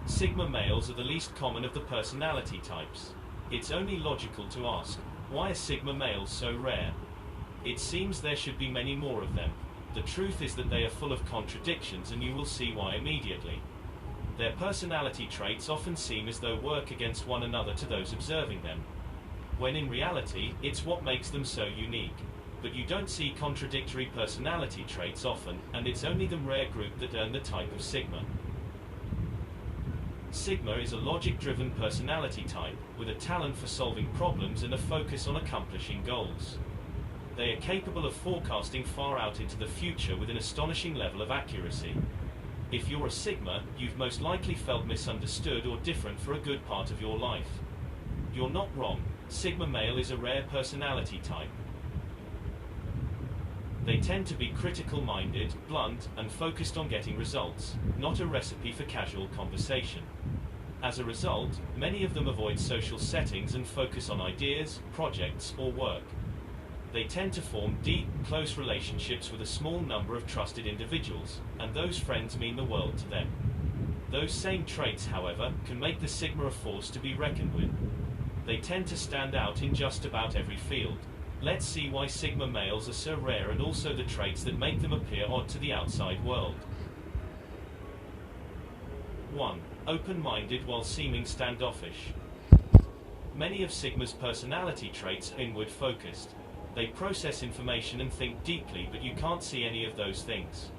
Sigma males are the least common of the personality types. It's only logical to ask, why are Sigma males so rare? It seems there should be many more of them. The truth is that they are full of contradictions, and you will see why immediately. Their personality traits often seem as though work against one another to those observing them, when in reality, it's what makes them so unique. But you don't see contradictory personality traits often, and it's only the rare group that earn the type of Sigma. Sigma is a logic-driven personality type, with a talent for solving problems and a focus on accomplishing goals. They are capable of forecasting far out into the future with an astonishing level of accuracy. If you're a Sigma, you've most likely felt misunderstood or different for a good part of your life. You're not wrong. Sigma male is a rare personality type. They tend to be critical-minded, blunt, and focused on getting results, not a recipe for casual conversation. As a result, many of them avoid social settings and focus on ideas, projects, or work. They tend to form deep, close relationships with a small number of trusted individuals, and those friends mean the world to them. Those same traits, however, can make the Sigma a force to be reckoned with. They tend to stand out in just about every field. Let's see why Sigma males are so rare and also the traits that make them appear odd to the outside world. 1. Open-minded while seeming standoffish. Many of Sigma's personality traits are inward-focused. They process information and think deeply, but you can't see any of those things.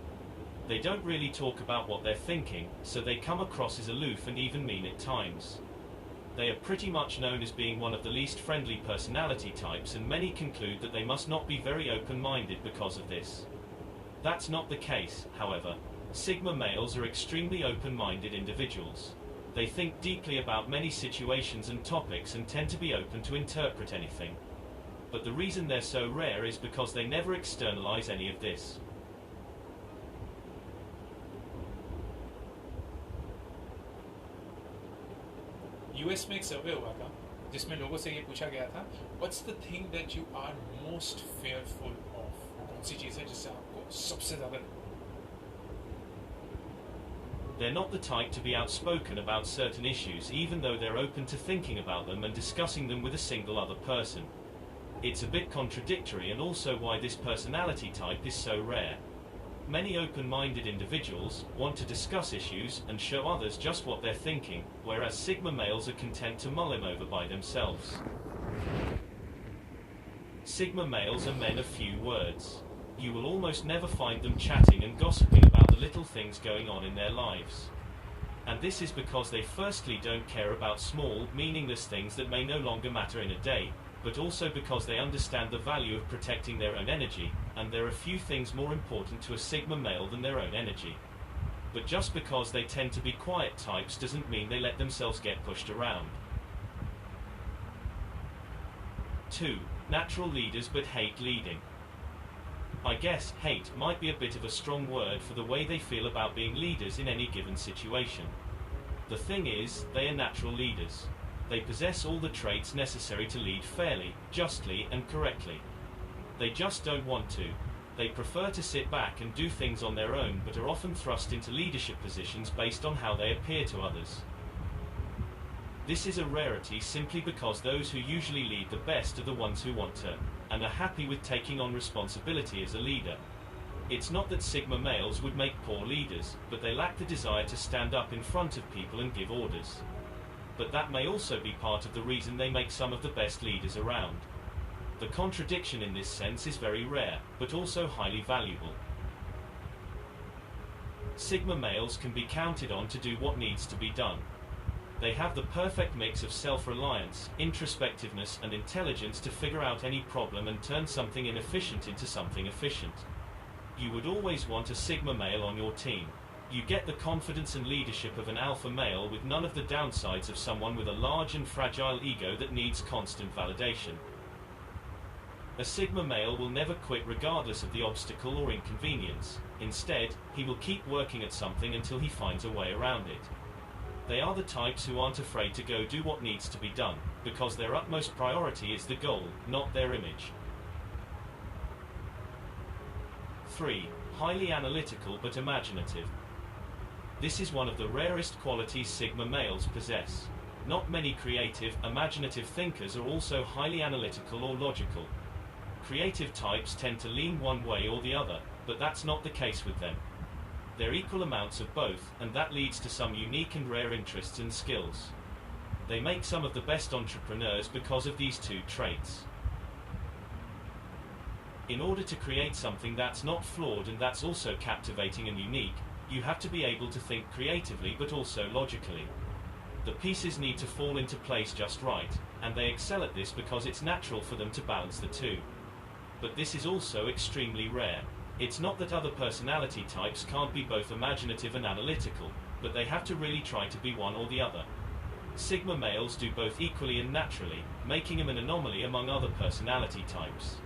They don't really talk about what they're thinking, so they come across as aloof and even mean at times. They are pretty much known as being one of the least friendly personality types, and many conclude that they must not be very open-minded because of this. That's not the case, however. Sigma males are extremely open-minded individuals. They think deeply about many situations and topics and tend to be open to interpret anything. But the reason they're so rare is because they never externalize any of this. US में एक सर्वे हुआ था जिसमें लोगों से ये पूछा गया था what's the thing that you are most fearful of, कौन सी चीज़ है जिससे आपको सबसे ज़्यादा They're not the type to be outspoken about certain issues, even though they're open to thinking about them and discussing them with a single other person. It's a bit contradictory, and also why this personality type is so rare. Many open-minded individuals want to discuss issues and show others just what they're thinking, whereas Sigma males are content to mull them over by themselves. Sigma males are men of few words. You will almost never find them chatting and gossiping about the little things going on in their lives. And this is because they firstly don't care about small, meaningless things that may no longer matter in a day, but also because they understand the value of protecting their own energy, and there are few things more important to a Sigma male than their own energy. But just because they tend to be quiet types doesn't mean they let themselves get pushed around. 2. Natural leaders but hate leading. I guess hate might be a bit of a strong word for the way they feel about being leaders in any given situation. The thing is, they are natural leaders. They possess all the traits necessary to lead fairly, justly, and correctly. They just don't want to. They prefer to sit back and do things on their own, but are often thrust into leadership positions based on how they appear to others. This is a rarity simply because those who usually lead the best are the ones who want to, and are happy with taking on responsibility as a leader. It's not that Sigma males would make poor leaders, but they lack the desire to stand up in front of people and give orders. But that may also be part of the reason they make some of the best leaders around. The contradiction in this sense is very rare, but also highly valuable. Sigma males can be counted on to do what needs to be done. They have the perfect mix of self-reliance, introspectiveness, and intelligence to figure out any problem and turn something inefficient into something efficient. You would always want a Sigma male on your team. You get the confidence and leadership of an alpha male with none of the downsides of someone with a large and fragile ego that needs constant validation. A Sigma male will never quit regardless of the obstacle or inconvenience. Instead, he will keep working at something until he finds a way around it. They are the types who aren't afraid to go do what needs to be done, because their utmost priority is the goal, not their image. 3. Highly analytical but imaginative. This is one of the rarest qualities Sigma males possess. Not many creative, imaginative thinkers are also highly analytical or logical. Creative types tend to lean one way or the other, but that's not the case with them. They're equal amounts of both, and that leads to some unique and rare interests and skills. They make some of the best entrepreneurs because of these two traits. In order to create something that's not flawed and that's also captivating and unique, you have to be able to think creatively but also logically. The pieces need to fall into place just right, and they excel at this because it's natural for them to balance the two. But this is also extremely rare. It's not that other personality types can't be both imaginative and analytical, but they have to really try to be one or the other. Sigma males do both equally and naturally, making them an anomaly among other personality types.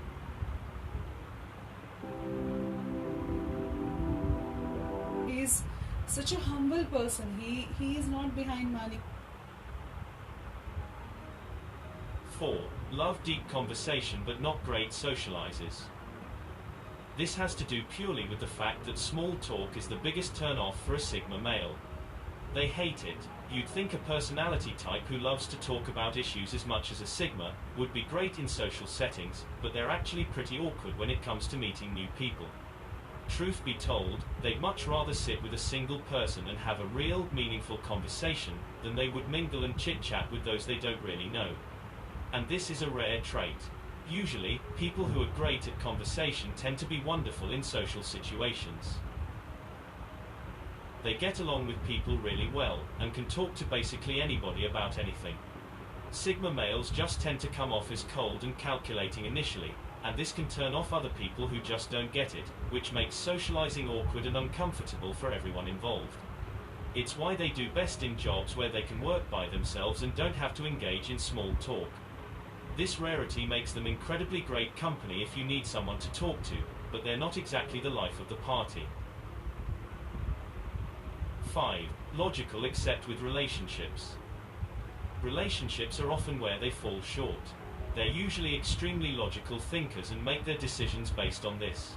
He's such a humble person. He is not behind money. 4. Love deep conversation but not great socializers. This has to do purely with the fact that small talk is the biggest turn-off for a Sigma male. They hate it. You'd think a personality type who loves to talk about issues as much as a Sigma would be great in social settings, but they're actually pretty awkward when it comes to meeting new people. Truth be told, they'd much rather sit with a single person and have a real, meaningful conversation than they would mingle and chit-chat with those they don't really know. And this is a rare trait. Usually, people who are great at conversation tend to be wonderful in social situations. They get along with people really well, and can talk to basically anybody about anything. Sigma males just tend to come off as cold and calculating initially, and this can turn off other people who just don't get it, which makes socializing awkward and uncomfortable for everyone involved. It's why they do best in jobs where they can work by themselves and don't have to engage in small talk. This rarity makes them incredibly great company if you need someone to talk to, but they're not exactly the life of the party. 5. Logical except with relationships. Relationships are often where they fall short. They're usually extremely logical thinkers and make their decisions based on this.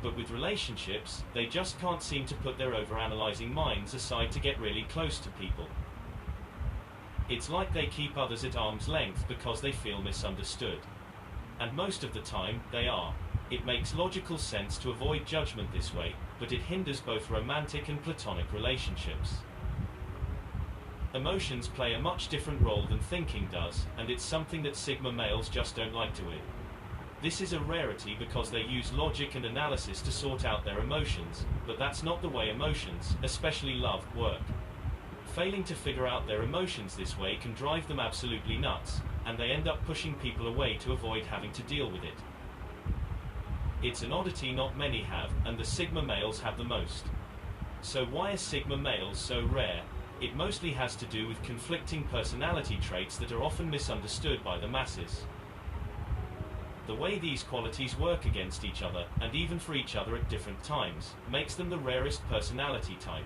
But with relationships, they just can't seem to put their overanalyzing minds aside to get really close to people. It's like they keep others at arm's length because they feel misunderstood. And most of the time, they are. It makes logical sense to avoid judgment this way, but it hinders both romantic and platonic relationships. Emotions play a much different role than thinking does, and it's something that Sigma males just don't like to win. This is a rarity because they use logic and analysis to sort out their emotions, but that's not the way emotions, especially love, work. Failing to figure out their emotions this way can drive them absolutely nuts, and they end up pushing people away to avoid having to deal with it. It's an oddity not many have, and the Sigma males have the most. So why are Sigma males so rare? It mostly has to do with conflicting personality traits that are often misunderstood by the masses. The way these qualities work against each other, and even for each other at different times, makes them the rarest personality type.